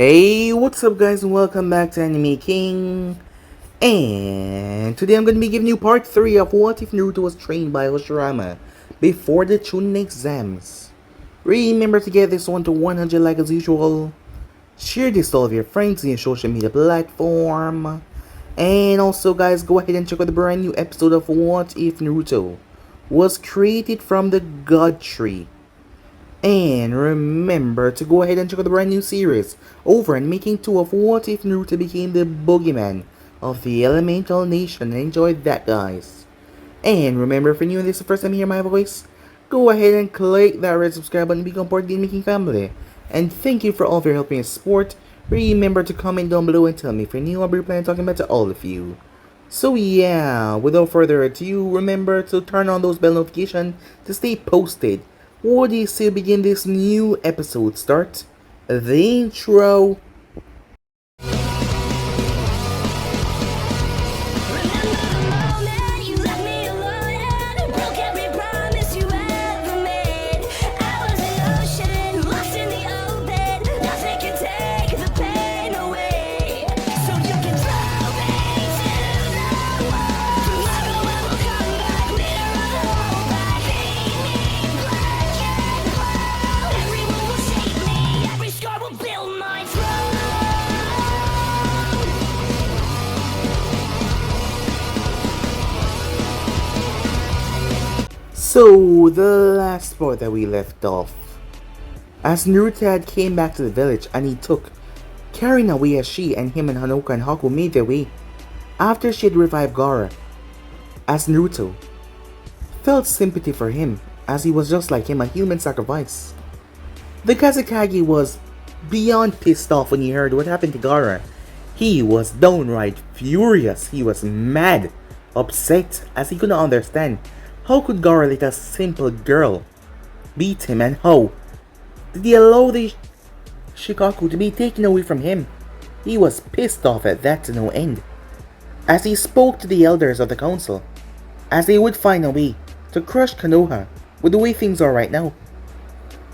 Hey, what's up guys and welcome back to Anime King. And today I'm going to be giving you part 3 of What If Naruto was trained by Hashirama before the Chunin exams. Remember to get this one to 100 like as usual. Share this to all of your friends in your social media platform. And also guys, go ahead and check out the brand new episode of What If Naruto was created from the God Tree. And remember to go ahead and check out the brand new series over and making 2 of What If Naruto became the boogeyman of the elemental nation. Enjoy that guys. And remember, if you're new and this is the first time you hear my voice, go ahead and click that red subscribe button and become part of the Making family. And thank you for all of your help and support. Remember to comment down below and tell me if you're new. I'll be planning talking about to all of you. So yeah, without further ado, remember to turn on those bell notifications to stay posted. Or do you still begin this new episode? Start the intro. So, the last part that we left off, as Naruto came back to the village and he took carrying away as she and him and Hanoka and Haku made their way after she had revived Gaara, as Naruto felt sympathy for him as he was just like him, a human sacrifice. The Kazekage was beyond pissed off when he heard what happened to Gaara. He was downright furious, he was mad, upset as he could not understand. How could Gaara let a simple girl beat him, and how did he allow the Shikaku to be taken away from him? He was pissed off at that to no end. As he spoke to the elders of the council, as they would find a way to crush Konoha with the way things are right now.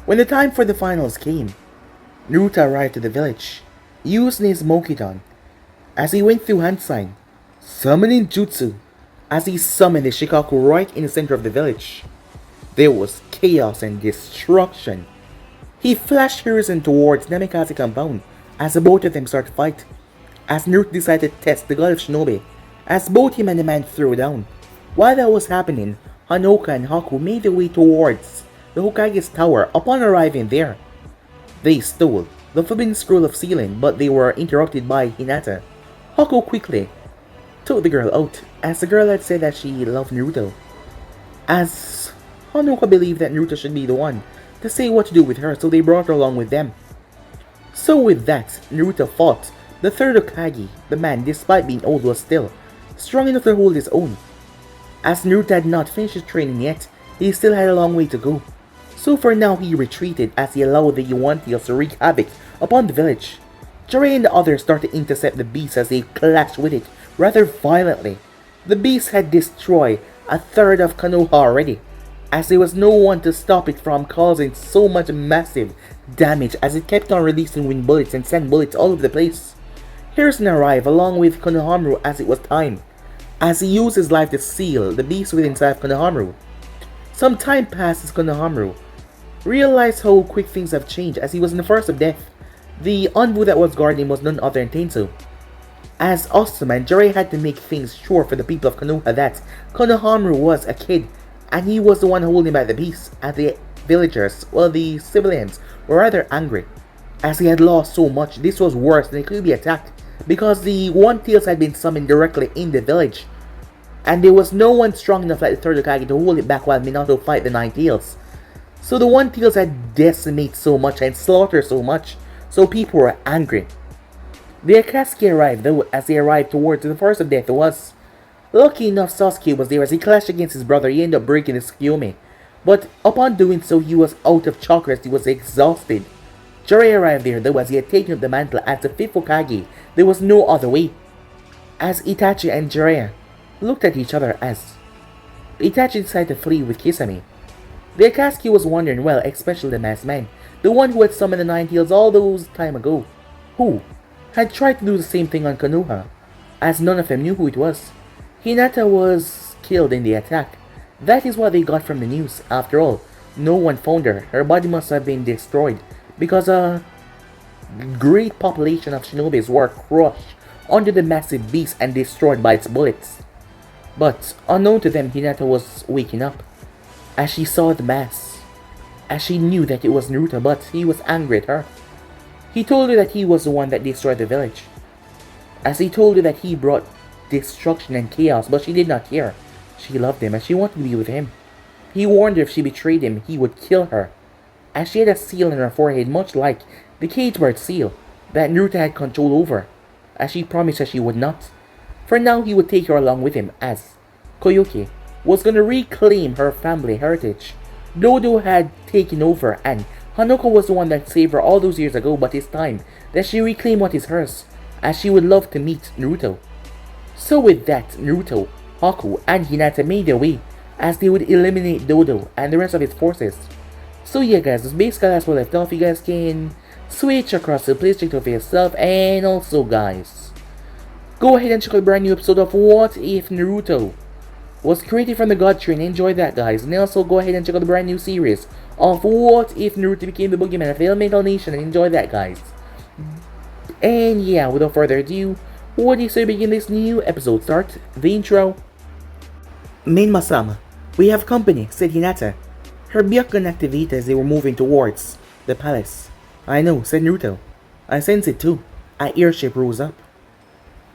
When the time for the finals came, Naruto arrived to the village, using his Mokuton, as he went through hand sign, summoning jutsu, as he summoned the Shikaku right in the center of the village. There was chaos and destruction. He flashed Hiruzen towards Namikaze compound as the both of them started to fight. As Naruto decided to test the god of Shinobi, as both him and the man threw down. While that was happening, Hanoka and Haku made their way towards the Hokage's tower. Upon arriving there, they stole the forbidden scroll of sealing, but they were interrupted by Hinata. Haku quickly took the girl out, as the girl had said that she loved Naruto, as Hanoka believed that Naruto should be the one to say what to do with her, so they brought her along with them. So with that, Naruto fought the third Hokage. The man, despite being old, was still strong enough to hold his own. As Naruto had not finished his training yet, he still had a long way to go. So for now he retreated as he allowed the One-Tails to wreak havoc upon the village. Jiraiya and the others started to intercept the beast as they clashed with it rather violently. The beast had destroyed a third of Konoha already, as there was no one to stop it from causing so much massive damage as it kept on releasing wind bullets and sand bullets all over the place. Hiruzen arrived along with Konohamaru as it was time, as he used his life to seal the beast within inside of Konohamaru. Some time passed as Konohamaru realized how quick things have changed as he was in the forest of death. The envoy that was guarding him was none other than Tensu. As Osama, Jiraiya had to make things sure for the people of Konoha that Konohamaru was a kid, and he was the one holding back the beast, and the villagers, well, the civilians, were rather angry. As he had lost so much, this was worse than he could be attacked, because the One-Tails had been summoned directly in the village, and there was no one strong enough like the third Hokage to hold it back while Minato fight the Nine-Tails. So the One-Tails had decimated so much and slaughtered so much, so people were angry. The Akatsuki arrived though. As they arrived towards the forest of death, it was lucky enough Sasuke was there. As he clashed against his brother, he ended up breaking his Kyome, but upon doing so he was out of chakras. He was exhausted. Jiraiya arrived there though, as he had taken up the mantle as the fifth Hokage. There was no other way. As Itachi and Jiraiya looked at each other, as Itachi decided to flee with Kisame. The Akatsuki was wondering, well, especially the masked man, the one who had summoned the Nine-Tails all those time ago. who had tried to do the same thing on Konoha, as none of them knew who it was. Hinata was killed in the attack. That is what they got from the news. After all, no one found her. Her body must have been destroyed because a great population of shinobis were crushed under the massive beast and destroyed by its bullets. But unknown to them, Hinata was waking up as she saw the mass, as she knew that it was Naruto, but he was angry at her. He told her that he was the one that destroyed the village, as he told her that he brought destruction and chaos, but she did not care. She loved him and she wanted to be with him. He warned her if she betrayed him, he would kill her, as she had a seal in her forehead much like the cage bird seal that Naruto had control over, as she promised that she would not. For now, he would take her along with him, as Koyuki was going to reclaim her family heritage. Dodo had taken over and Hanako was the one that saved her all those years ago, but it's time that she reclaim what is hers, as she would love to meet Naruto. So with that, Naruto, Haku, and Hinata made their way, as they would eliminate Dodo and the rest of his forces. So yeah guys, this basically as we left off. You guys can switch across the place, check it out for yourself, and also guys, go ahead and check out a brand new episode of What If Naruto was created from the God Tree, and enjoy that guys. And also go ahead and check out the brand new series of What If Naruto Became the Boogeyman of the Elemental Nation, and enjoy that guys. And yeah, without further ado, what do you say we begin this new episode? Start the intro. Main-sama, we have company, said Hinata. Her Byakugan activated as they were moving towards the palace. I know, said Naruto. I sense it too. An airship rose up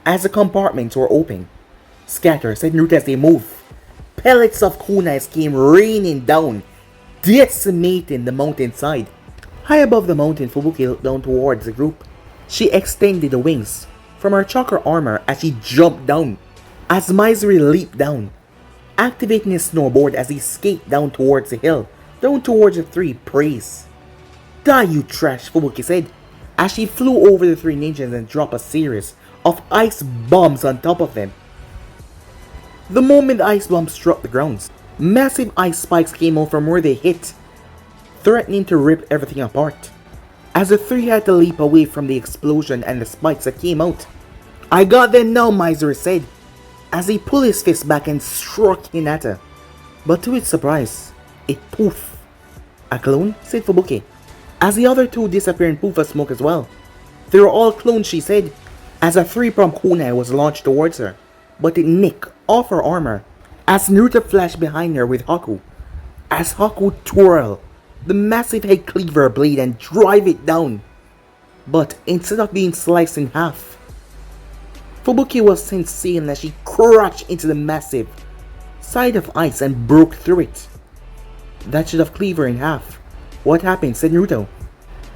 as the compartments were open. Scatter, said Naruto as they moved. Pellets of kunais came raining down, decimating the mountainside. High above the mountain, Fubuki looked down towards the group. She extended the wings from her chakra armor as she jumped down, as Misery leaped down, activating his snowboard as he skated down towards the hill, down towards the three preys. Die, you trash, Fubuki said, as she flew over the three ninjas and dropped a series of ice bombs on top of them. The moment the ice bombs struck the ground, massive ice spikes came out from where they hit, threatening to rip everything apart, as the three had to leap away from the explosion and the spikes that came out. I got them now, Misery said, as he pulled his fist back and struck Hinata. But to its surprise, it poof. A clone? Said Fubuki, as the other two disappeared in poof of smoke as well. They were all clones, she said, as a three-pronged kunai was launched towards her, but it nicked off her armor as Naruto flashed behind her with Haku, as Haku twirled the massive head cleaver blade and drive it down. But instead of being sliced in half, Fubuki was sent sailing as she crashed into the massive side of ice and broke through it. That should have cleaved her in half. What happened? Said Naruto.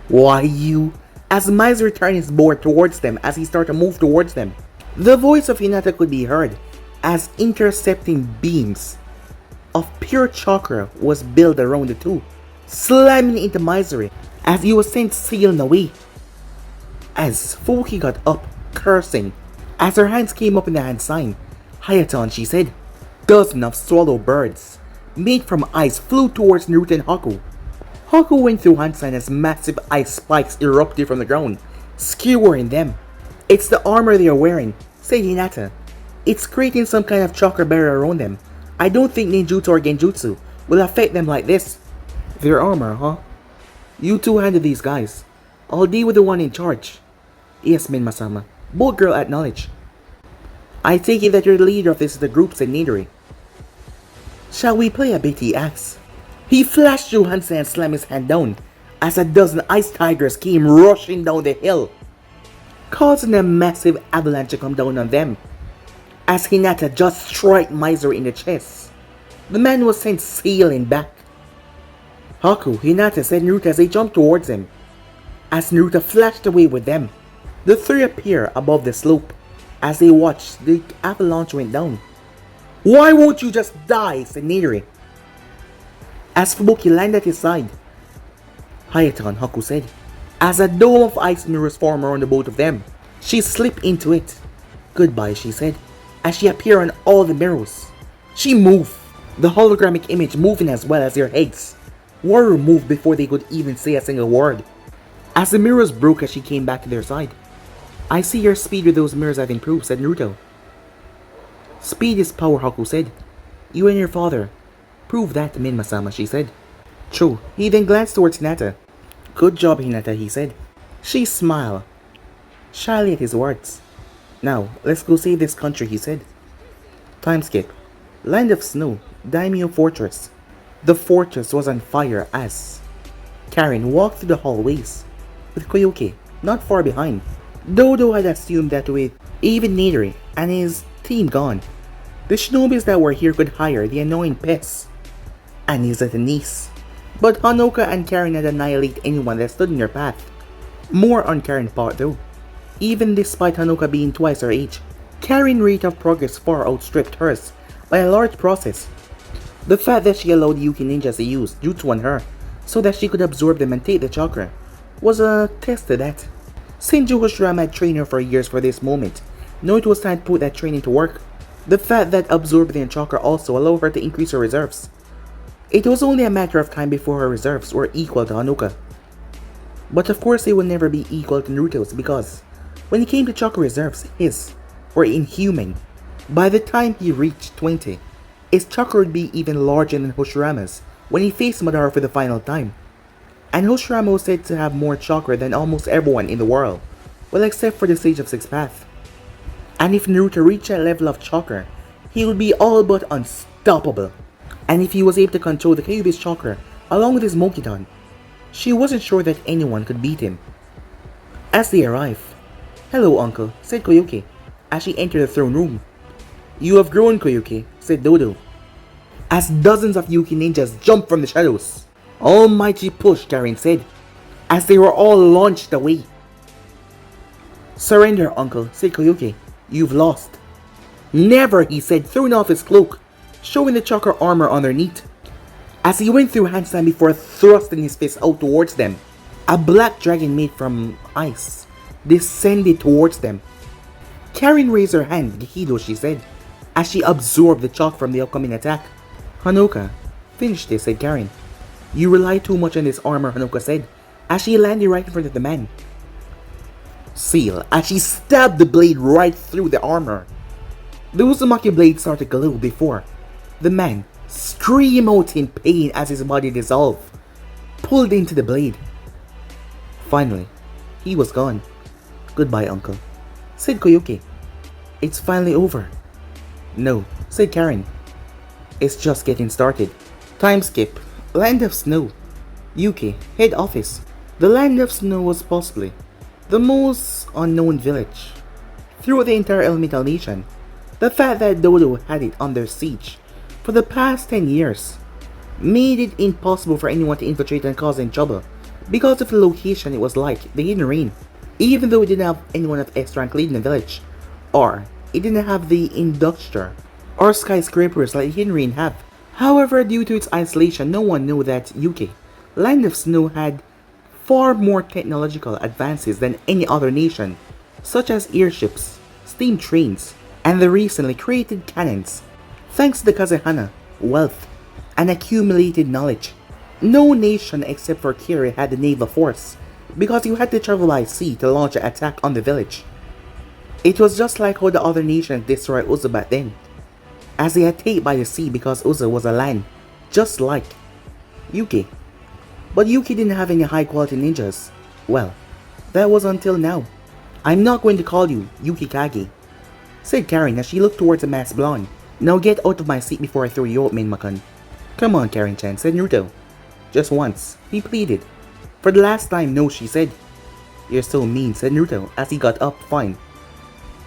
Why you? As Misery turned his board towards them as he started to move towards them. The voice of Hinata could be heard as intercepting beams of pure chakra was built around the two, slamming into Misery as he was sent sailing away. As Fubuki got up, cursing, as her hands came up in the hand sign, Hayaton, she said. Dozens of swallow birds made from ice flew towards Naruto and Haku. Haku went through hand sign as massive ice spikes erupted from the ground, skewering them. It's the armor they are wearing, said Hinata. It's creating some kind of chakra barrier around them. I don't think ninjutsu or genjutsu will affect them like this. Their armor, huh? You two handle these guys. I'll deal with the one in charge. Yes, Main-sama. Both girl acknowledged. I take it that you're the leader of this group, said Nidori. Shall we play a bit, he asked. He flashed through Hansen and slammed his hand down as a dozen ice tigers came rushing down the hill, causing a massive avalanche to come down on them. As Hinata just struck Misery in the chest, the man was sent sailing back. Haku, Hinata, said Naruto as they jumped towards him. As Naruto flashed away with them, the three appeared above the slope as they watched the avalanche went down. Why won't you just die? Said Nidori, as Fubuki landed at his side. Hayaton, Haku said, as a dome of ice mirrors formed around the both of them. She slipped into it. Goodbye, she said, as she appeared on all the mirrors. She moved, the holographic image moving as well as their heads were removed before they could even say a single word. as the mirrors broke as she came back to their side. I see your speed with those mirrors have improved, said Naruto. Speed is power, Haku said. You and your father prove that, Minma-sama, she said. True. He then glanced towards Hinata. Good job, Hinata, he said. She smiled shyly at his words. Now, let's go save this country, he said. Time skip. Land of Snow, Daimyo Fortress. The fortress was on fire as Karen walked through the hallways, with Koyuki not far behind. Dodo had assumed that with even Nidori and his team gone, the shinobis that were here could hire the annoying pests and his niece. But Hanoka and Karen had annihilated anyone that stood in their path. More on Karen's part though. Even despite Hanoka being twice her age, Karen's rate of progress far outstripped hers by a large process. The fact that she allowed Yuki ninjas to use jutsu on her so that she could absorb them and take the chakra was a test to that. Senju Hashirama had trained her for years for this moment. Now it was time to put that training to work. The fact that absorbing the chakra also allowed her to increase her reserves. It was only a matter of time before her reserves were equal to Hanoka. But of course they will never be equal to Naruto's because when it came to chakra reserves, his were inhuman. By the time he reached 20, his chakra would be even larger than Hoshirama's when he faced Madara for the final time. And Hoshirama was said to have more chakra than almost everyone in the world, well except for the Sage of Sixth Path. And if Naruto reached that level of chakra, he would be all but unstoppable. And if he was able to control the Kyuubi's chakra along with his Mokuton, she wasn't sure that anyone could beat him. As they arrived, "Hello, uncle," said Koyuki as she entered the throne room. "You have grown, Koyuki," said Dodo, as dozens of Yuki ninjas jumped from the shadows. "Almighty push," Karen said, as they were all launched away. "Surrender, uncle," said Koyuki. "You've lost." "Never," he said, throwing off his cloak, showing the chakra armor underneath. As he went through handstand before thrusting his fist out towards them, a black dragon made from ice descended towards them. Karen raised her hand, Gekido, she said, as she absorbed the chalk from the upcoming attack. "Hanoka, finish this," said Karen. "You rely too much on this armor," Hanoka said, as she landed right in front of the man. Seal, as she stabbed the blade right through the armor. The Uzumaki blade started to glow before the man screamed out in pain as his body dissolved, pulled into the blade. Finally, he was gone. "Goodbye, uncle," said Koyuki. "It's finally over." "No," said Karen. "It's just getting started." Time skip. Land of Snow. Yuki, head office. The Land of Snow was possibly the most unknown village throughout the entire elemental nation. The fact that Dodo had it under siege for the past 10 years made it impossible for anyone to infiltrate and cause any trouble. Because of the location, it was like the Hidden Rain, even though it didn't have anyone of S rank leading the village, or it didn't have the industrial or skyscrapers like the Hidden Rain have. However, due to its isolation, no one knew that Yuki, Land of Snow, had far more technological advances than any other nation, such as airships, steam trains, and the recently created cannons. Thanks to the Kazehana, wealth, and accumulated knowledge, no nation except for Kiri had the naval force, because you had to travel by sea to launch an attack on the village. It was just like how the other nations destroyed Uzu back then, as they had taken by the sea because Uzu was a land, just like Yuki. But Yuki didn't have any high quality ninjas. Well, that was until now. "I'm not going to call you Yuki Kage," said Karen as she looked towards the masked blonde. "Now get out of my seat before I throw you out, Minma-kun." "Come on, Karen-chan," said Naruto. "Just once," he pleaded. "For the last time, no," she said. "You're so mean," said Naruto as he got up. "Fine.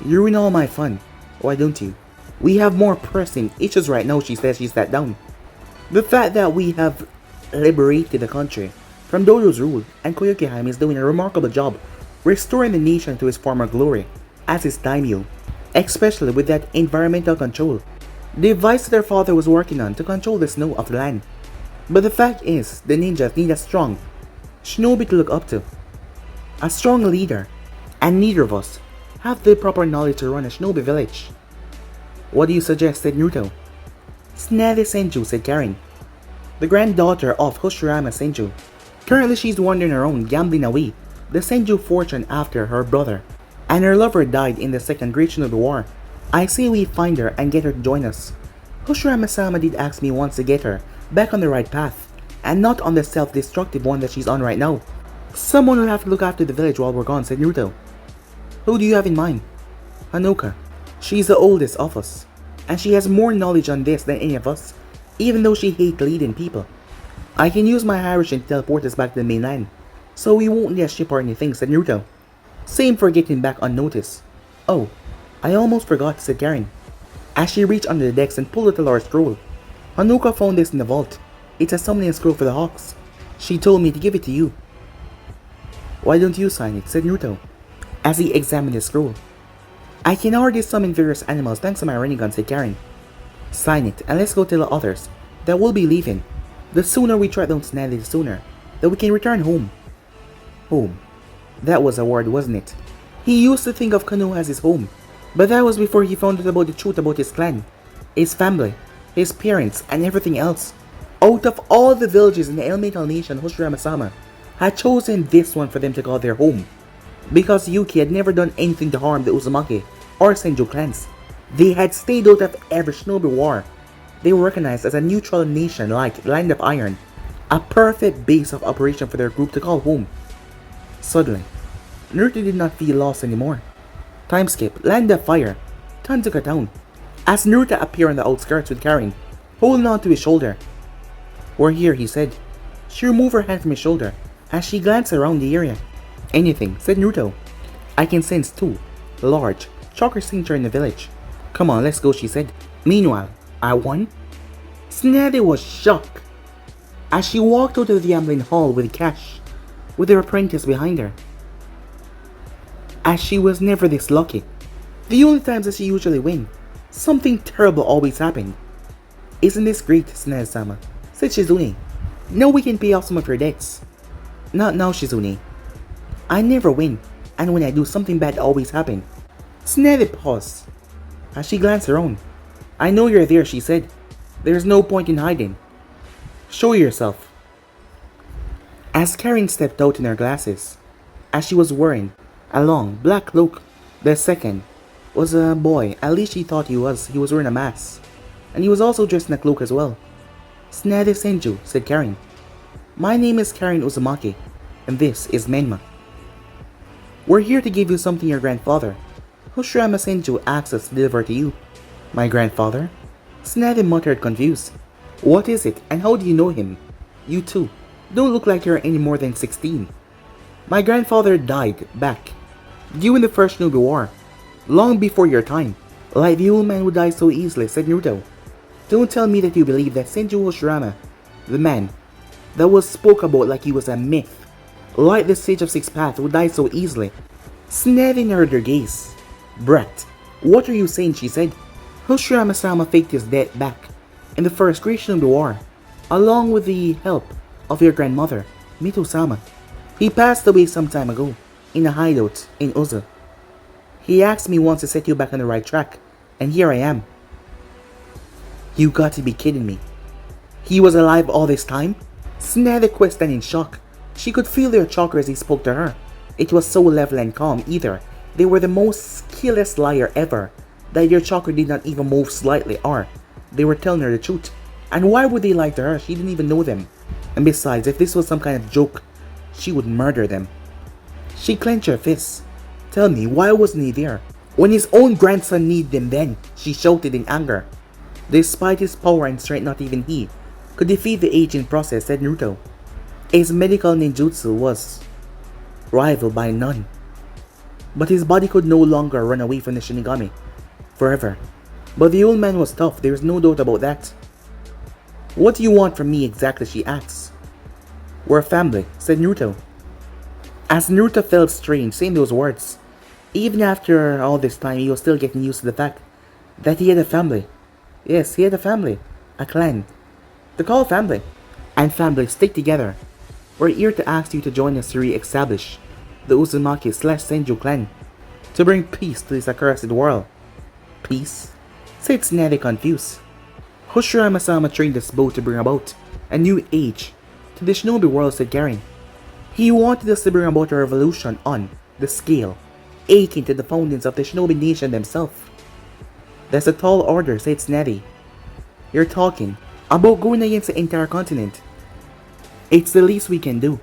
You ruin all my fun. Why don't you?" "We have more pressing issues right now," she said as she sat down. "The fact that we have liberated the country from Dodo's rule, and Koyuki is doing a remarkable job restoring the nation to its former glory as its daimyo, especially with that environmental control device their father was working on to control the snow of the land. But the fact is, the ninjas need a strong shinobi to look up to, a strong leader, and neither of us have the proper knowledge to run a shinobi village." "What do you suggest?" said Naruto. "Tsunade Senju," said Karen, the granddaughter of Hashirama Senju. "Currently she's wandering around, gambling away the Senju fortune after her brother, and her lover died in the Second Great Shinobi War. I say we find her and get her to join us. Hashirama-sama did ask me once to get her back on the right path, and not on the self-destructive one that she's on right now. Someone will have to look after the village while we're gone, said Naruto. Who do you have in mind? Hanoka. She's the oldest of us, and she has more knowledge on this than any of us, even though she hates leading people. I can use my Harushin to teleport us back to the mainland, so we won't need a ship or anything, said Naruto. Same for getting back unnoticed. Oh, I almost forgot, said Karen, as she reached under the decks and pulled out the large scroll. Hanoka found this in the vault. It's a summoning scroll for the Hawks. She told me to give it to you. Why don't you sign it, said Naruto, as he examined the scroll. I can already summon various animals thanks to my Rinnegan, said Karen. Sign it, and let's go tell the others that we'll be leaving. The sooner we track down Tsunade, the sooner that we can return home. Home. That was a word, wasn't it? He used to think of Konoha as his home, but that was before he found out about the truth about his clan, his family, his parents, and everything else. Out of all the villages in the elemental nation, Hashirama-sama had chosen this one for them to call their home, because Yuki had never done anything to harm the Uzumaki or Senju clans. They had stayed out of every shinobi war. They were recognized as a neutral nation like Land of Iron, a perfect base of operation for their group to call home. Suddenly, Naruto did not feel lost anymore. Time skip, Land of Fire, Tanzuka Town, as Naruto appeared on the outskirts with Karen, holding on to his shoulder. We're here, he said. She removed her hand from his shoulder as she glanced around the area. Anything, said Naruto. I can sense two large chakra signature in the village. Come on, let's go, she said. Meanwhile, I won? Tsunade was shocked as she walked out of the gambling hall with cash, with her apprentice behind her. As she was never this lucky. The only times that she usually win, something terrible always happened. Isn't this great, Tsunade-sama, said Shizune. Now we can pay off some of your debts. Not now, Shizune. I never win, and when I do, something bad always happens. Tsunade paused as she glanced around. I know you're there, she said. There's no point in hiding. Show yourself. As Karen stepped out in her glasses, as she was wearing a long black cloak, the second was a boy, at least she thought he was. He was wearing a mask, and he was also dressed in a cloak as well. Tsunade Senju, said Karen. My name is Karen Uzumaki, and this is Menma. We're here to give you something your grandfather, Hashirama Senju, asked us to deliver to you. My grandfather? Tsunade muttered, confused. What is it, and how do you know him? You too don't look like you're any more than 16. My grandfather died back during the First Shinobi War, long before your time. Like the old man who died so easily, said Naruto. Don't tell me that you believe that Senju Hashirama, the man that was spoke about like he was a myth, like the Sage of Six Paths who died so easily. Tsunade narrowed her gaze. Brat, what are you saying, she said. Hashirama-sama faked his death back in the First Great Shinobi War, along with the help of your grandmother, Mito-sama. He passed away some time ago, in a hideout in Uzu. He asked me once to set you back on the right track, and here I am. You got to be kidding me. He was alive all this time? Tsunade questioned in shock. She could feel their chakra as he spoke to her. It was so level and calm. Either they were the most skilless liar ever, that your chakra did not even move slightly, or they were telling her the truth. And why would they lie to her? She didn't even know them. And besides, if this was some kind of joke, she would murder them. She clenched her fists. Tell me, why wasn't he there when his own grandson needed him then? She shouted in anger. Despite his power and strength, not even he could defeat the aging process, said Naruto. His medical ninjutsu was rivaled by none. But his body could no longer run away from the Shinigami forever. But the old man was tough, there is no doubt about that. What do you want from me exactly, she asked. We're family, said Naruto. As Naruto felt strange saying those words. Even after all this time, he was still getting used to the fact that he had a family. Yes, he had a family, a clan, to call family. And families stick together. We're here to ask you to join us to re-establish the Uzumaki/Senju clan, to bring peace to this accursed world. Peace? Said Tsunade, confused. Hashirama-sama trained this boat to bring about a new age to the shinobi world, said Karen. He wanted us to bring about a revolution on the scale, akin to the foundings of the Shinobi Nation themselves. That's a tall order, said Tsunade. You're talking about going against the entire continent. It's the least we can do.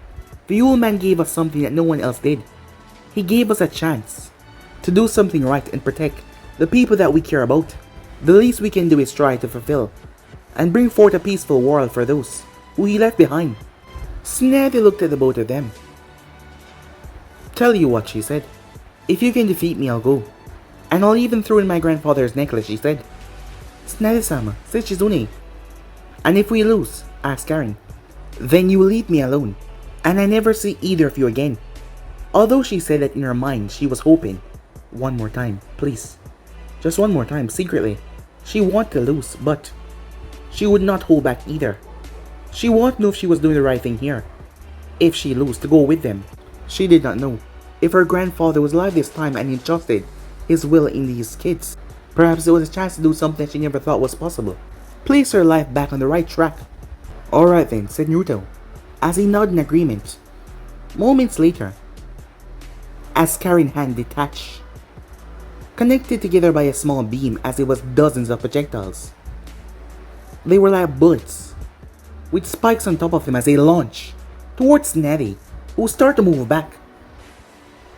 The old man gave us something that no one else did. He gave us a chance to do something right and protect the people that we care about. The least we can do is try to fulfill and bring forth a peaceful world for those who he left behind. Tsunade looked at the both of them. Tell you what, she said. If you can defeat me, I'll go. And I'll even throw in my grandfather's necklace, she said. Tsunade-sama, said Shizune. And if we lose, asked Karen, then you leave me alone, and I never see either of you again. Although she said that in her mind she was hoping, one more time, please. Just one more time, secretly. She wanted to lose, but she would not hold back either. She wanted to know if she was doing the right thing here. If she lose, to go with them. She did not know if her grandfather was alive this time and entrusted his will in these kids. Perhaps it was a chance to do something she never thought was possible. Place her life back on the right track. Alright then, said Naruto, as he nodded in agreement. Moments later, as Karen's hand detached, connected together by a small beam as it was dozens of projectiles. They were like bullets, with spikes on top of them as they launched towards Tsunade, who started to move back.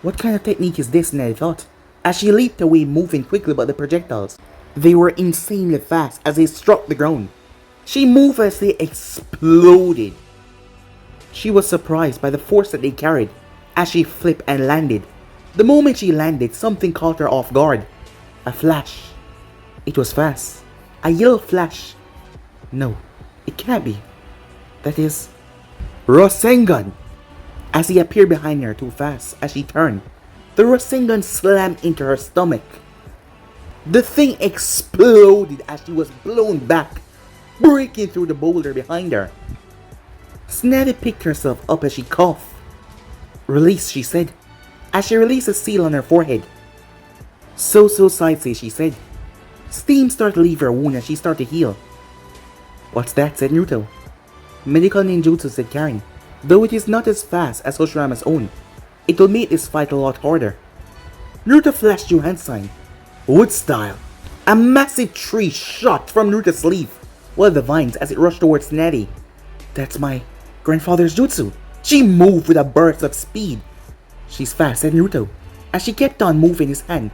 What kind of technique is this, Tsunade thought, as she leaped away, moving quickly but the projectiles. They were insanely fast as they struck the ground. She moved as they exploded. She was surprised by the force that they carried as she flipped and landed. The moment she landed, something caught her off guard. A flash. It was fast. A yellow flash. No, it can't be. That is Rasengan. As he appeared behind her too fast as she turned, the Rasengan slammed into her stomach. The thing exploded as she was blown back, breaking through the boulder behind her. Tsunade picked herself up as she coughed. Release, she said, as she released a seal on her forehead. So sightsee, she said. Steam started to leave her wound as she started to heal. What's that, said Naruto. Medical ninjutsu, said Karen. Though it is not as fast as Hashirama's own, it will make this fight a lot harder. Naruto flashed new hand sign. Wood style. A massive tree shot from Naruto's sleeve, one of the vines as it rushed towards Tsunade. That's my grandfather's jutsu. She moved with a burst of speed. She's fast, said Naruto, as she kept on moving. His hand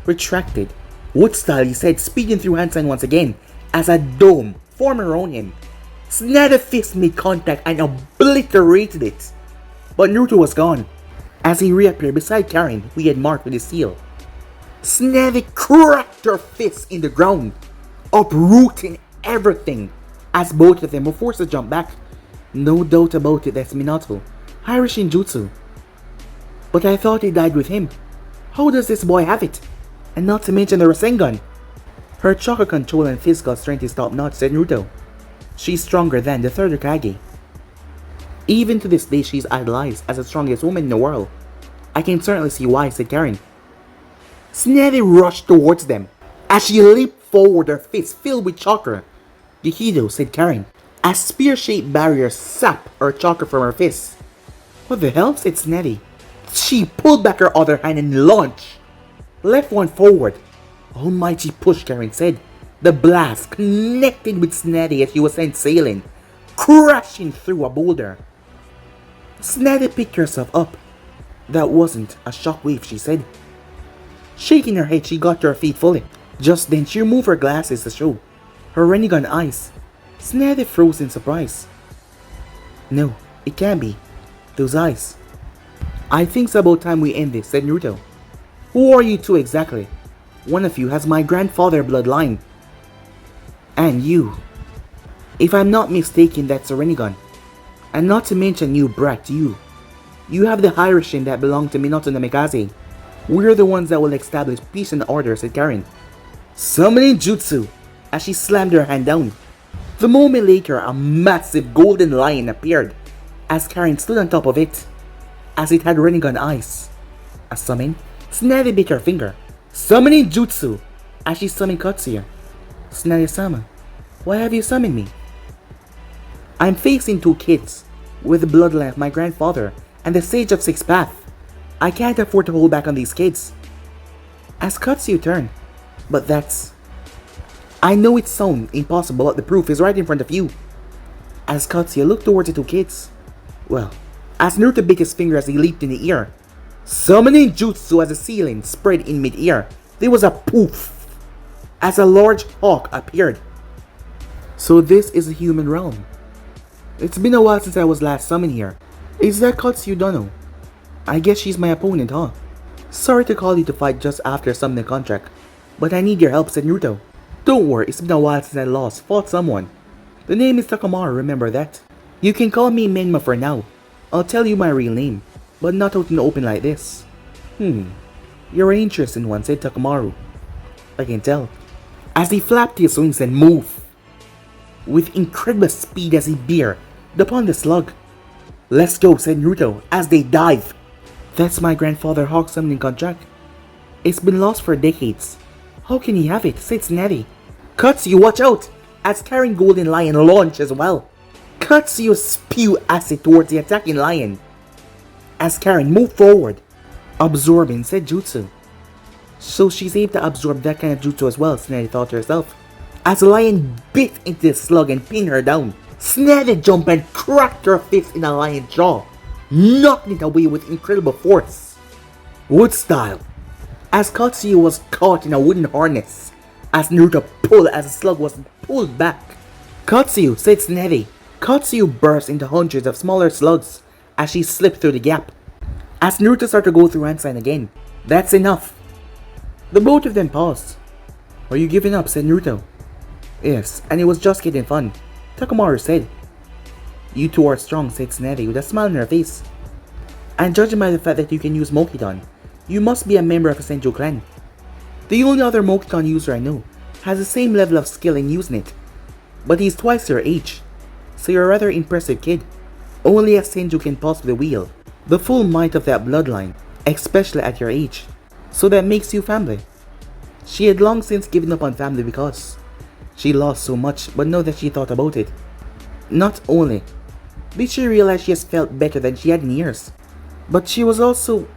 retracted. Wood style, he said, speeding through hand sign once again, as a dome formed around him. Tsunade's fist made contact and obliterated it. But Naruto was gone, as he reappeared beside Karen, who he had marked with his seal. Tsunade cracked her fist in the ground, uprooting everything, as both of them were forced to jump back. No doubt about it, that's Minato, Hirishin Jutsu. But I thought he died with him. How does this boy have it? And not to mention the Rasengan. Her chakra control and physical strength is top notch, said Naruto. She's stronger than the third Hokage. Even to this day, she's idolized as the strongest woman in the world. I can certainly see why, said Karen. Tsunade rushed towards them. As she leaped forward, her fist filled with chakra. Yikido, said Karen, as spear-shaped barriers sapped her chakra from her fist. What the hell, said Tsunade. She pulled back her other hand and launched. Left one forward. Almighty push, Karen said. The blast connected with Tsunade as she was sent sailing, crashing through a boulder. Tsunade picked herself up. That wasn't a shockwave, she said. Shaking her head, she got to her feet fully. Just then, she removed her glasses to show her Rinnegan eyes. Tsunade froze in surprise. No, it can't be. Those eyes. I think it's about time we end this, said Naruto. Who are you two exactly? One of you has my grandfather bloodline. And you. If I'm not mistaken, that's a Rinnegan. And not to mention you brat, you. You have the Hirishin that belong to Minato Namikaze. We're the ones that will establish peace and order, said Karen. Summoning Jutsu, as she slammed her hand down. The moment later, a massive golden lion appeared, as Karen stood on top of it, as it had Rinnegan eyes. A summon? Tsunade bit her finger. Summoning Jutsu, as she summoned Katsuya. Tsunade-sama, why have you summoned me? I'm facing two kids with the bloodline of my grandfather and the Sage of Six Path. I can't afford to hold back on these kids. As Katsuyu turned, but that's... I know it sounds impossible, but the proof is right in front of you. As Katsuyu looked towards the two kids. Well, as Naruto bit his finger as he leaped in the air, summoning jutsu as the ceiling spread in mid-air, there was a poof as a large hawk appeared. So this is the human realm. It's been a while since I was last summoned here. Is that Katsuyu Dono? I guess she's my opponent, huh? Sorry to call you to fight just after summoning the contract, but I need your help, said Naruto. Don't worry, it's been a while since I fought someone. The name is Takamaru, remember that? You can call me Menma for now. I'll tell you my real name, but not out in the open like this. You're an interesting one, said Takamaru. I can tell. As he flapped his wings and moved with incredible speed as he bear upon the slug. Let's go, said Naruto, as they dive. That's my grandfather Hawk's summoning contract. It's been lost for decades. How can he have it, said Tsunade. Katsuyu, watch out, as carrying Golden Lion launch as well. Katsuyu spew acid towards the attacking lion. As Karen moved forward, absorbing said jutsu. So she's able to absorb that kind of jutsu as well, Tsunade thought to herself. As the lion bit into the slug and pinned her down, Tsunade jumped and cracked her fist in the lion's jaw, knocking it away with incredible force. Wood style. As Katsuyu was caught in a wooden harness, as Naruto pulled as the slug was pulled back. Katsuyu, said Tsunade. Katsuyu burst into hundreds of smaller slugs as she slipped through the gap. As Naruto started to go through hand sign again. That's enough. The both of them paused. Are you giving up, said Naruto. Yes, and it was just getting fun, Takamaru said. You two are strong, said Tsunade with a smile on her face. And judging by the fact that you can use Mokuton, you must be a member of a Senju clan. The only other Mokuton user I know has the same level of skill in using it, but he's twice your age. So you're a rather impressive kid. Only a Senju can possibly wield the full might of that bloodline, especially at your age. So that makes you family. She had long since given up on family because she lost so much, but now that she thought about it, not only did she realize she has felt better than she had in years, but she was also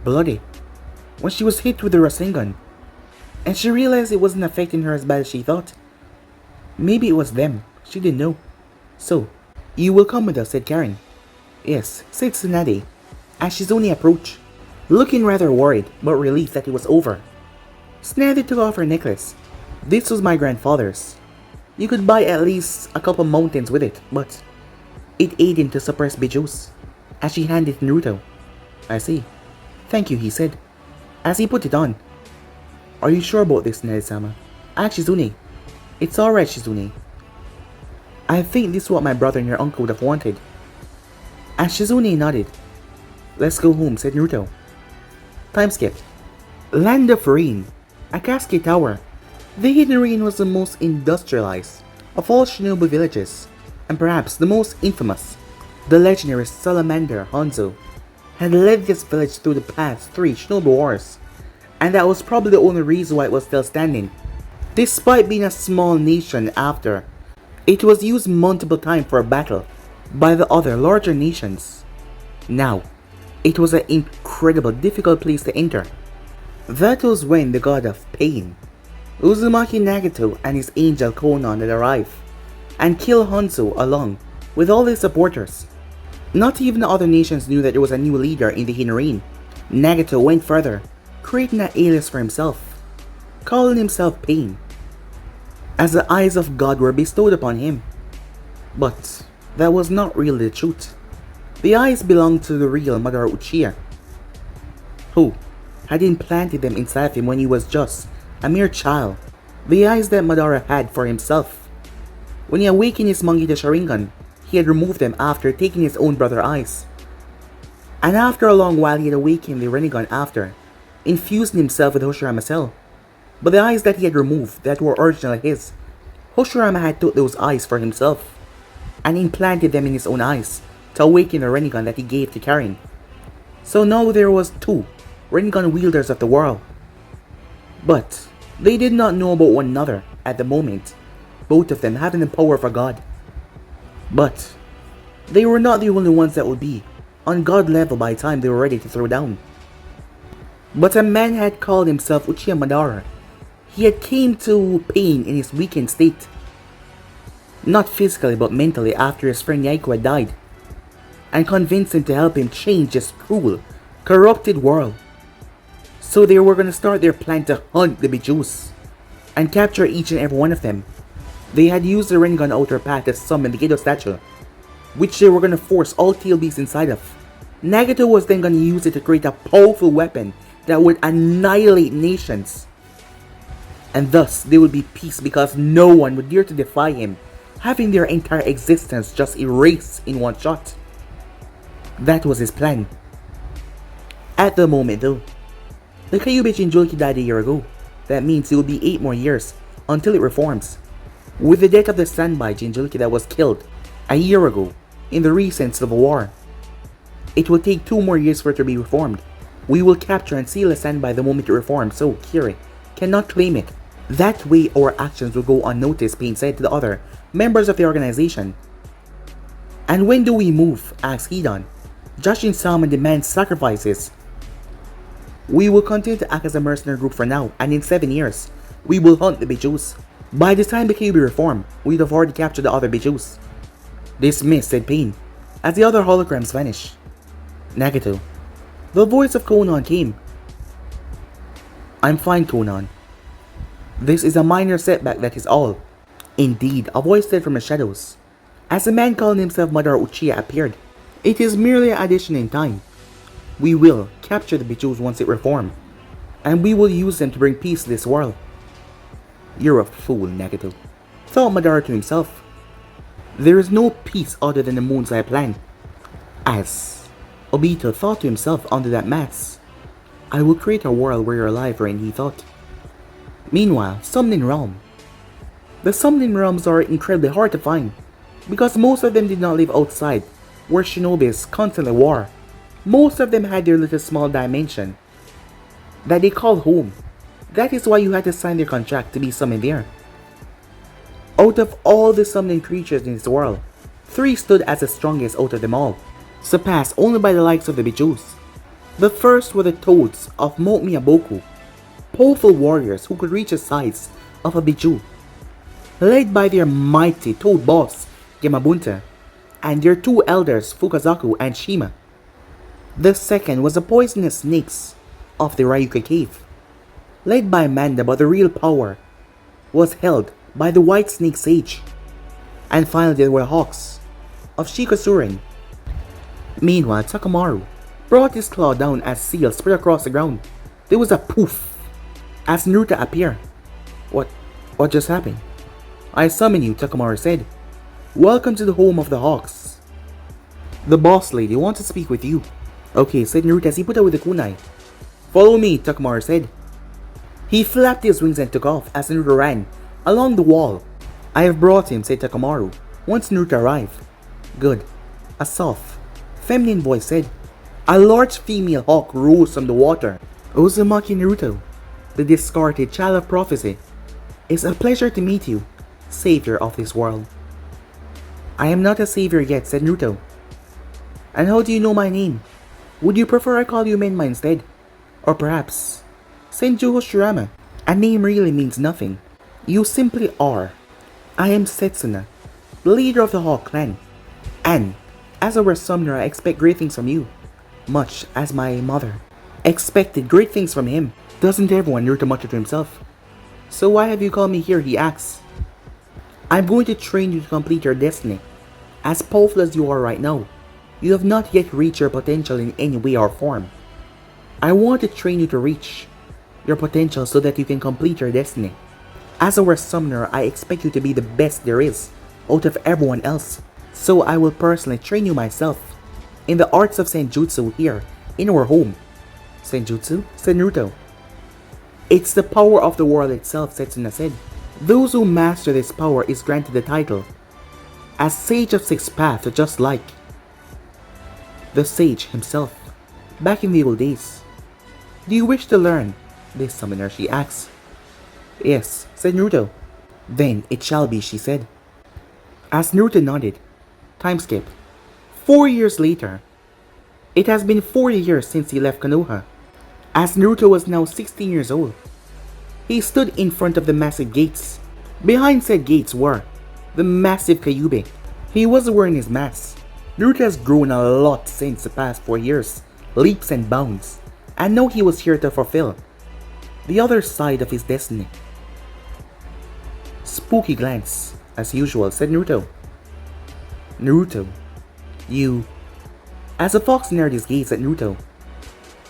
bloody when she was hit with the Rasengan, and she realized it wasn't affecting her as bad as she thought. Maybe it was them, she didn't know. So, you will come with us, said Karen. Yes, said Tsunade, as Shizune approached, looking rather worried, but relieved that it was over. Tsunade took off her necklace. This was my grandfather's. You could buy at least a couple mountains with it, but it aided to suppress Bijou's, as she handed it to Naruto. I see. Thank you, he said, as he put it on. Are you sure about this, Tsunade-sama? Asked Shizune. It's alright, Shizune. I think this is what my brother and your uncle would have wanted. As Shizune nodded. Let's go home, said Naruto. Time skip. Land of Rain. Akatsuki Tower. The Hidden Rain was the most industrialized of all shinobi villages, and perhaps the most infamous. The legendary Salamander Hanzo had led this village through the past 3 shinobi wars, and that was probably the only reason why it was still standing. Despite being a small nation after, it was used multiple times for a battle by the other larger nations. Now, it was an incredible difficult place to enter. That was when the god of pain, Uzumaki Nagato and his angel Konoha had arrived and killed Hanzo along with all his supporters. Not even the other nations knew that there was a new leader in the Hidden Rain. Nagato went further, creating an alias for himself, calling himself Pain, as the eyes of God were bestowed upon him. But that was not really the truth. The eyes belonged to the real Madara Uchiha, who had implanted them inside of him when he was just a mere child. The eyes that Madara had for himself. When he awakened his Mangita Sharingan, he had removed them after taking his own brother's eyes. And after a long while he had awakened the Rinnegan after, infusing himself with Hashirama cell. But the eyes that he had removed that were originally his, Hashirama had took those eyes for himself, and implanted them in his own eyes to awaken the Rinnegan that he gave to Karin. So now there was 2 Rinnegan wielders of the world. But they did not know about one another at the moment, both of them having the power of a god. But they were not the only ones that would be on god level by the time they were ready to throw down. But a man had called himself Uchiha Madara. He had came to pain in his weakened state. Not physically but mentally after his friend Yaiko had died, and convinced him to help him change this cruel, corrupted world. So they were going to start their plan to hunt the Bijus and capture each and every one of them. They had used the Rinnegan outer path to summon the Gedo statue, which they were going to force all tail beasts inside of. Nagato was then going to use it to create a powerful weapon that would annihilate nations. And thus, there would be peace because no one would dare to defy him, having their entire existence just erased in one shot. That was his plan. At the moment though, the Kyuubi Jinchuriki died a year ago. That means it will be 8 more years until it reforms. With the death of the standby Jinchuriki that was killed a year ago in the recent civil war, it will take 2 more years for it to be reformed. We will capture and seal a standby the moment it reforms, so Kiri cannot claim it. That way our actions will go unnoticed, Pain said to the other members of the organization. And when do we move? Asked Hidan. Jushin Sama demands sacrifices. We will continue to act as a mercenary group for now, and in 7 years, we will hunt the Bijus. By the time the Kyuubi reform, we'd have already captured the other Bijus. Dismissed, said Pain, as the other holograms vanish. Nagato. The voice of Konan came. I'm fine, Konan. This is a minor setback, that is all. Indeed, a voice said from the shadows, as a man calling himself Madara Uchiha appeared. It is merely an addition in time. We will capture the Bijus once it reform, and we will use them to bring peace to this world. You're a fool, Nagato, thought Madara to himself. There is no peace other than the moon's eye plan. As Obito thought to himself under that mask, I will create a world where you're alive, Rain, he thought. Meanwhile, Summoning Realm. The Summoning Realms are incredibly hard to find, because most of them did not live outside, where shinobis constantly war. Most of them had their little small dimension that they called home. That is why you had to sign their contract to be summoned there. Out of all the summoning creatures in this world, 3 stood as the strongest out of them all, surpassed only by the likes of the Bijus. The first were the Toads of Mount Miyaboku, powerful warriors who could reach the size of a Biju, led by their mighty Toad boss, Gemabunta, and their 2 elders, Fukazaku and Shima. The second was the poisonous snakes of the Ryuka cave, led by Amanda, but the real power was held by the White Snake Sage. And finally there were hawks of Shikasuren. Meanwhile, Takamaru brought his claw down as seals spread across the ground. There was a poof as Naruto appeared. What just happened? I summon you, Takamaru said. Welcome to the home of the Hawks. The boss lady wants to speak with you. Okay, said Naruto as he put away the kunai. Follow me, Takamaru said. He flapped his wings and took off as Naruto ran along the wall. I have brought him, said Takamaru once Naruto arrived. Good. A soft, feminine voice said. A large female hawk rose from the water. Uzumaki Naruto, the discarded child of prophecy. It's a pleasure to meet you, savior of this world. I am not a savior yet, said Naruto. And how do you know my name? Would you prefer I call you Menma instead? Or perhaps Senju Hashirama? A name really means nothing. You simply are. I am Setsuna, the leader of the Hawk clan. And as a summoner, I expect great things from you, much as my mother expected great things from him. Doesn't everyone? Naruto muttered to himself. So why have you called me here? He asks. I'm going to train you to complete your destiny. As powerful as you are right now, you have not yet reached your potential in any way or form. I want to train you to reach your potential so that you can complete your destiny. As a summoner, I expect you to be the best there is out of everyone else. So I will personally train you myself in the arts of Senjutsu here in our home. Senjutsu? Said Naruto. It's the power of the world itself, Setsuna said. Those who master this power is granted the title as Sage of Six Paths, just like the Sage himself back in the old days. Do you wish to learn this, summoner? She asks. Yes, said Naruto. Then it shall be, she said. As Naruto nodded, time skip. 4 years later, It has been 40 years since he left Konoha, as Naruto was now 16 years old. He stood in front of the massive gates. Behind said gates were the massive Kyuubi. He was wearing his mask. Naruto has grown a lot since the past 4 years, leaps and bounds, and now he was here to fulfill the other side of his destiny. Spooky glance, as usual, said Naruto. Naruto, you... As the fox narrowed his gaze at Naruto,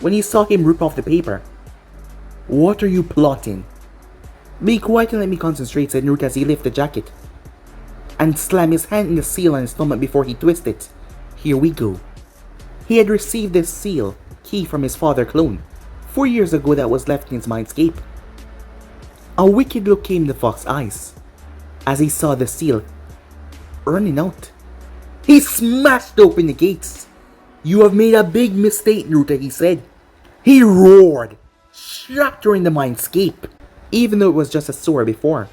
when he saw him rip off the paper. What are you plotting? Be quiet and let me concentrate, said Naruto as he lifted the jacket and slammed his hand in the seal on his stomach before he twisted it. Here we go. He had received the seal key from his father clone 4 years ago that was left in his mindscape. A wicked look came in the fox's eyes as he saw the seal running out. He smashed open the gates. You have made a big mistake, Naruto, he said. He roared, shattering the mindscape, even though it was just a sword before.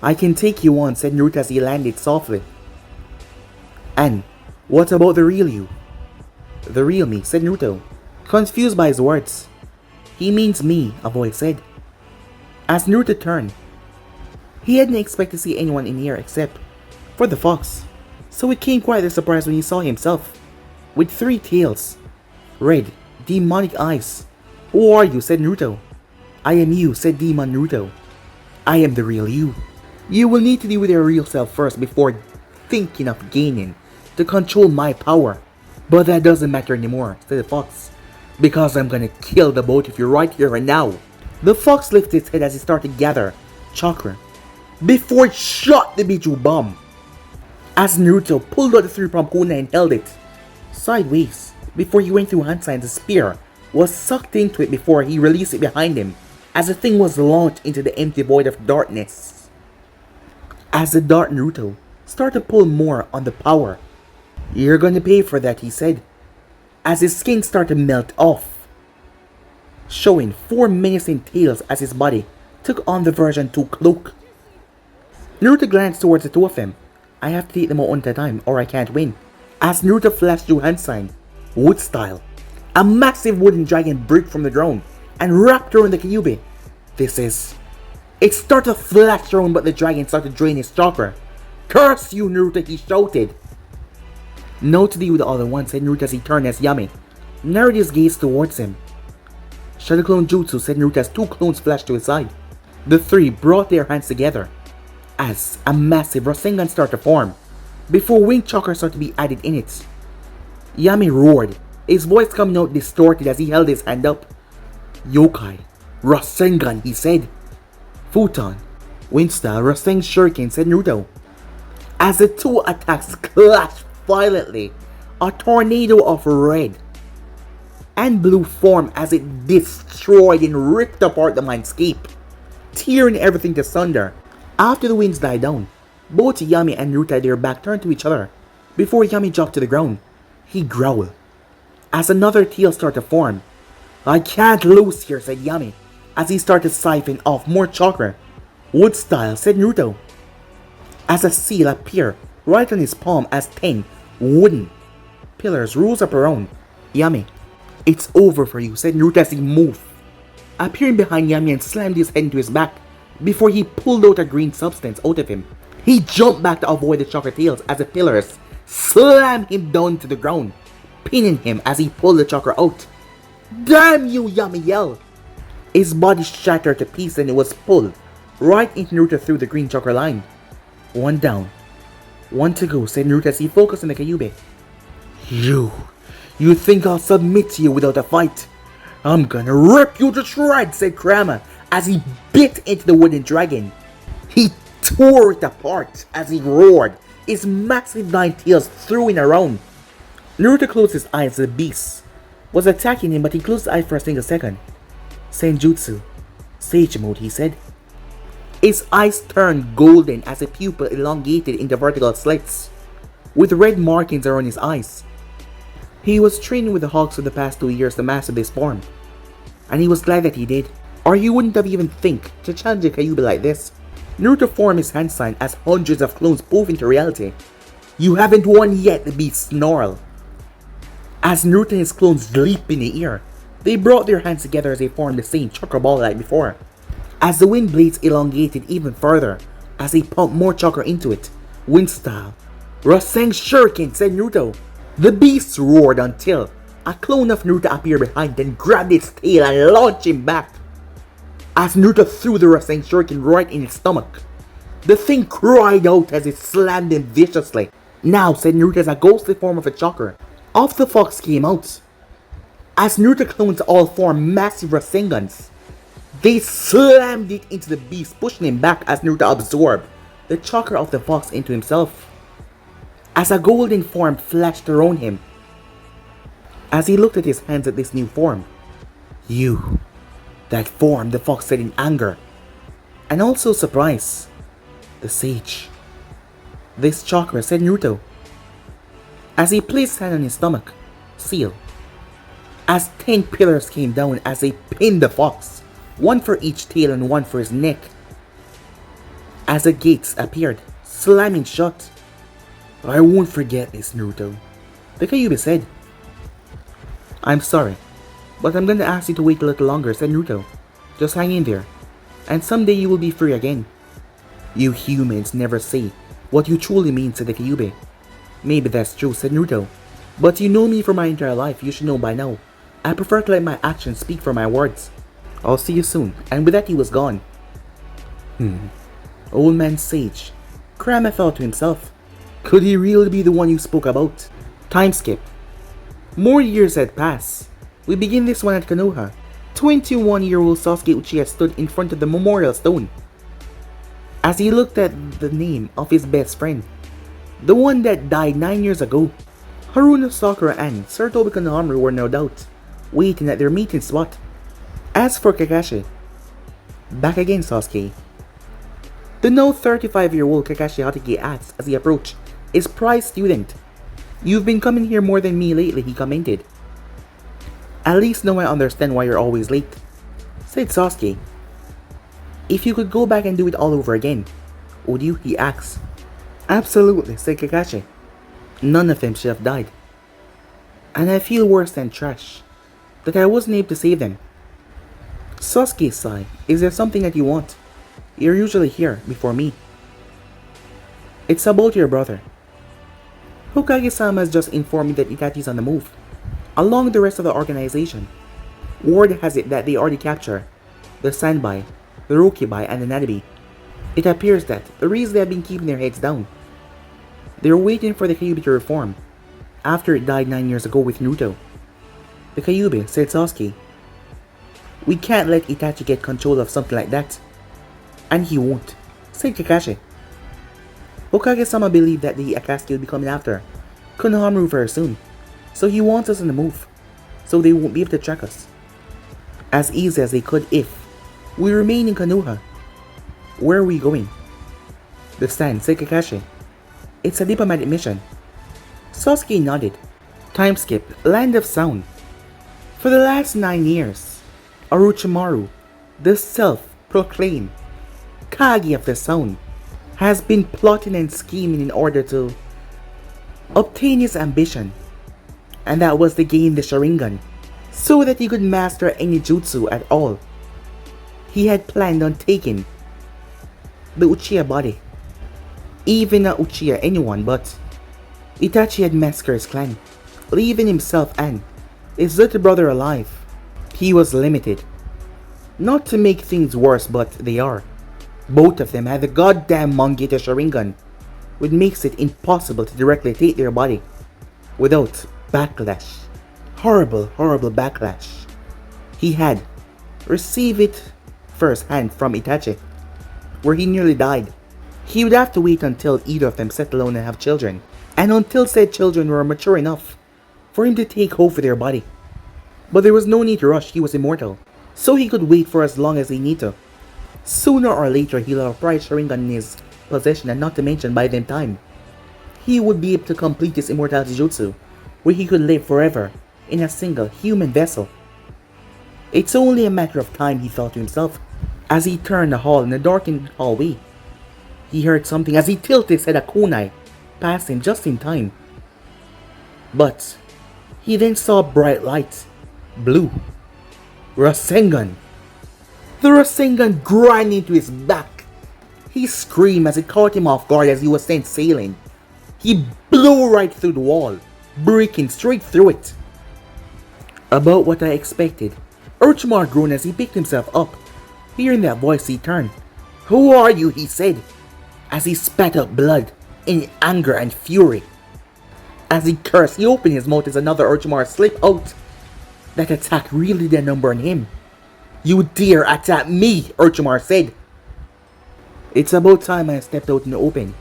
I can take you on, said Naruto as he landed softly. And what about the real you? The real me, said Naruto, confused by his words. He means me, a voice said. As Naruto turned, he hadn't expected to see anyone in here except for the fox, so it came quite a surprise when he saw himself, with 3 tails, red, demonic eyes. Who are you, said Naruto. I am you, said Demon Naruto. I am the real you. You will need to deal with your real self first before thinking of gaining to control my power. But that doesn't matter anymore, said the fox, because I'm gonna kill the both of you right here and now. The fox lifted its head as he started to gather chakra before it shot the Biju bomb. As Naruto pulled out the 3-pronged kunai and held it sideways before he went through hand signs, the spear was sucked into it before he released it behind him as the thing was launched into the empty void of darkness. As the dark Naruto started to pull more on the power. You're gonna pay for that, he said, as his skin started to melt off, showing 4 menacing tails as his body took on the version 2 cloak. Naruto glanced towards the 2 of them. I have to take them all one at a time or I can't win. As Naruto flashed through hand sign, wood style, a massive wooden dragon broke from the ground and wrapped around the Kyuubi. It started to flash around, but the dragon started to drain his chakra. Curse you, Naruto, he shouted. No to deal with the other one, said Naruto as he turned as Yami narrowed his gaze towards him. Shadow Clone Jutsu, said Naruto as 2 clones flashed to his side. The 3 brought their hands together as a massive Rasengan started to form before wing chakra started to be added in it. Yami roared, his voice coming out distorted as he held his hand up. Yokai, Rasengan, he said. Futon, wind style, Rasengan Shuriken, said Naruto. As the 2 attacks clashed violently, a tornado of red and blue formed as it destroyed and ripped apart the mindscape, tearing everything to sunder. After the winds died down, both Yami and Naruto had their back turned to each other. Before Yami dropped to the ground, he growled as another tail started to form. I can't lose here, said Yami, as he started to siphon off more chakra. Wood style, said Naruto, as a seal appeared right on his palm as 10 wooden pillars rose up around Yami. It's over for you, said Naruto as he moved, appearing behind Yami and slammed his head into his back before he pulled out a green substance out of him. He jumped back to avoid the chakra tails as the pillars slammed him down to the ground, pinning him as he pulled the chakra out. Damn you, Yami yelled. His body shattered to pieces and it was pulled right into Naruto through the green chakra line. 1 down, 1 to go, said Naruto as he focused on the Kyuubi. You think I'll submit to you without a fight? I'm gonna rip you to shreds, said Kurama as he bit into the wooden dragon. He tore it apart as he roared, his massive 9 tails throwing around. Naruto closed his eyes as the beast was attacking him, but he closed his eyes for a single second. Senjutsu, Sage mode, he said. His eyes turned golden as the pupil elongated into vertical slits, with red markings around his eyes. He was training with the Hawks for the past 2 years to master this form, and he was glad that he did, or he wouldn't have even think to challenge a Kyuubi like this. Naruto formed his hand sign as hundreds of clones proved into reality. You haven't won yet, the beast snarled. As Naruto and his clones leap in the air, they brought their hands together as they formed the same chakra ball like before. As the wind blades elongated even further, as they pumped more chakra into it, wind style, Rasen Shuriken, said Naruto. The beast roared until a clone of Naruto appeared behind and grabbed its tail and launched him back. As Naruto threw the Rasen Shuriken right in its stomach, the thing cried out as it slammed him viciously. Now, said Naruto, as a ghostly form of a chakra of the fox came out. As Naruto clones all formed massive Rasengans, they slammed it into the beast, pushing him back as Naruto absorbed the chakra of the fox into himself. As a golden form flashed around him, as he looked at his hands at this new form. You, that form, the fox said in anger, and also surprise. The sage. This chakra, said Naruto. As he placed his hand on his stomach, seal. As 10 pillars came down as they pinned the fox, one for each tail and one for his neck. As the gates appeared, slamming shut. I won't forget this, Naruto, the Kyuubi said. I'm sorry, but I'm gonna ask you to wait a little longer, said Naruto. Just hang in there, and someday you will be free again. You humans never say what you truly mean, said the Kyuubi. Maybe that's true, said Naruto, but you know me for my entire life, you should know by now. I prefer to let my actions speak for my words. I'll see you soon, and with that he was gone. Old man Sage, Kurama thought to himself. Could he really be the one you spoke about? Time skip. More years had passed. We begin this one at Konoha. 21-year-old Sasuke Uchiha stood in front of the memorial stone. As he looked at the name of his best friend, the one that died 9 years ago, Haruna Sakura and Sarutobi Konohamaru were no doubt waiting at their meeting spot. As for Kakashi, back again, Sasuke. The now 35-year-old Kakashi Hatake asked as he approached his prize student. You've been coming here more than me lately, he commented. At least now I understand why you're always late, said Sasuke. If you could go back and do it all over again, would you? He asked. Absolutely, said Kakashi. None of them should have died. And I feel worse than trash that I wasn't able to save them. Sasuke sighed. Is there something that you want? You're usually here before me. It's about your brother. Hokage-sama has just informed me that Itachi's on the move, along with the rest of the organization. Word has it that they already captured the Sanbai, the Rokibai, and the Nanabi. It appears that the reason they have been keeping their heads down, they're waiting for the Kyuubi to reform, after it died 9 years ago with Naruto. The Kyuubi, said Sasuke. We can't let Itachi get control of something like that. And he won't, said Kakashi. Hokage-sama believed that the Akatsuki will be coming after Konohamaru very soon, so he wants us on the move, so they won't be able to track us as easy as they could if we remain in Konoha. Where are we going? The stand, said Kakashi. It's a diplomatic mission. Sasuke nodded. Time skip, land of sound. For the last 9 years, Orochimaru, the self-proclaimed Kage of the Sound, has been plotting and scheming in order to obtain his ambition, and that was to gain the Sharingan, so that he could master any jutsu at all. He had planned on taking the Uchiha body, even not Uchiha anyone, but Itachi had massacred his clan, leaving himself and his little brother alive. He was limited. Not to make things worse, but they are. Both of them had the goddamn Mangekyo Sharingan, which makes it impossible to directly take their body without backlash. Horrible, horrible backlash. He had received it firsthand from Itachi, where he nearly died. He would have to wait until either of them settle down and have children, and until said children were mature enough for him to take over their body. But there was no need to rush, he was immortal, so he could wait for as long as he needed to. Sooner or later he'll have a prize Sharingan in his possession, and not to mention by then time, he would be able to complete his immortality jutsu, where he could live forever in a single human vessel. It's only a matter of time, he thought to himself. As he turned the hall in the darkened hallway, he heard something as he tilted his head. A kunai passed him just in time. But He then saw bright light. Blue. Rasengan. The Rasengan grind into his back. He screamed as it caught him off guard as he was sent sailing. He blew right through the wall, breaking straight through it. About what I expected. Orochimaru groaned as he picked himself up. Hearing that voice, he turned. "Who are you?" he said, as he spat out blood in anger and fury. As he cursed, he opened his mouth as another Orochimaru slipped out. That attack really did a number on him. "You dare attack me," Orochimaru said. It's about time I stepped out in the open.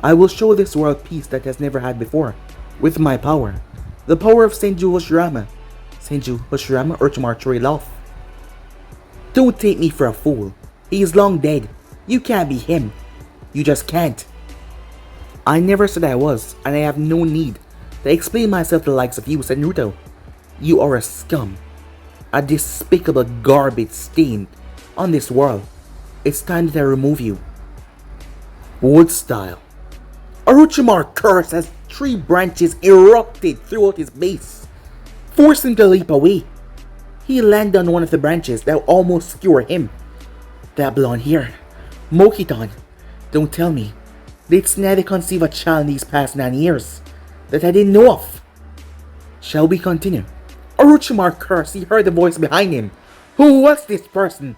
I will show this world peace that has never had before. With my power. The power of Senju Hashirama. Senju Hashirama, Orochimaru trailed off. "Don't take me for a fool. He is long dead. You can't be him. You just can't." "I never said I was, and I have no need to explain myself to the likes of you," said Naruto. "You are a scum. A despicable garbage stain on this world. It's time that I remove you." Wood style. Orochimaru cursed as 3 branches erupted throughout his base, forcing him to leap away. He landed on one of the branches that almost skewered him. "That blonde hair. Mokuton. Don't tell me. Did Tsunade conceive a child in these past 9 years that I didn't know of?" Shall we continue? Orochimaru cursed. He heard the voice behind him. Who was this person?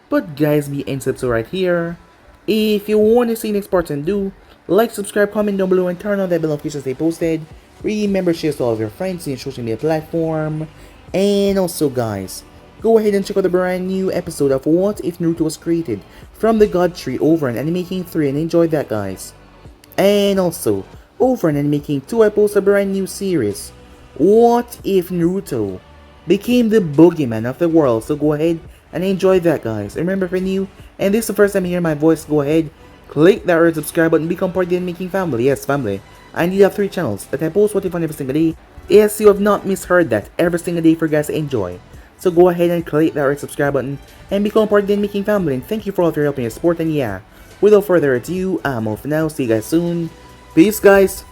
But guys, we end episode right here. If you want to see next part and do, like, subscribe, comment down below, and turn on that bell notification to stay posted. Remember, share to all of your friends in your social media platform. And also guys, go ahead and check out the brand new episode of What If Naruto Was Created from the God Tree over on Anime King 3, and enjoy that guys. And also, over on Anime King 2 I post a brand new series, What If Naruto Became the Boogeyman of the World, so go ahead and enjoy that guys. Remember, if you're new and this is the first time you hear my voice, go ahead, click that red subscribe button, become part of the Anime King family. Yes, family. I need to have 3 channels that I post What If on every single day. Yes, you have not misheard that, every single day for you guys to enjoy. So go ahead and click that red subscribe button and become part of the Anime King family. And thank you for all of your help and your support. And yeah, without further ado, I'm off now. See you guys soon. Peace guys.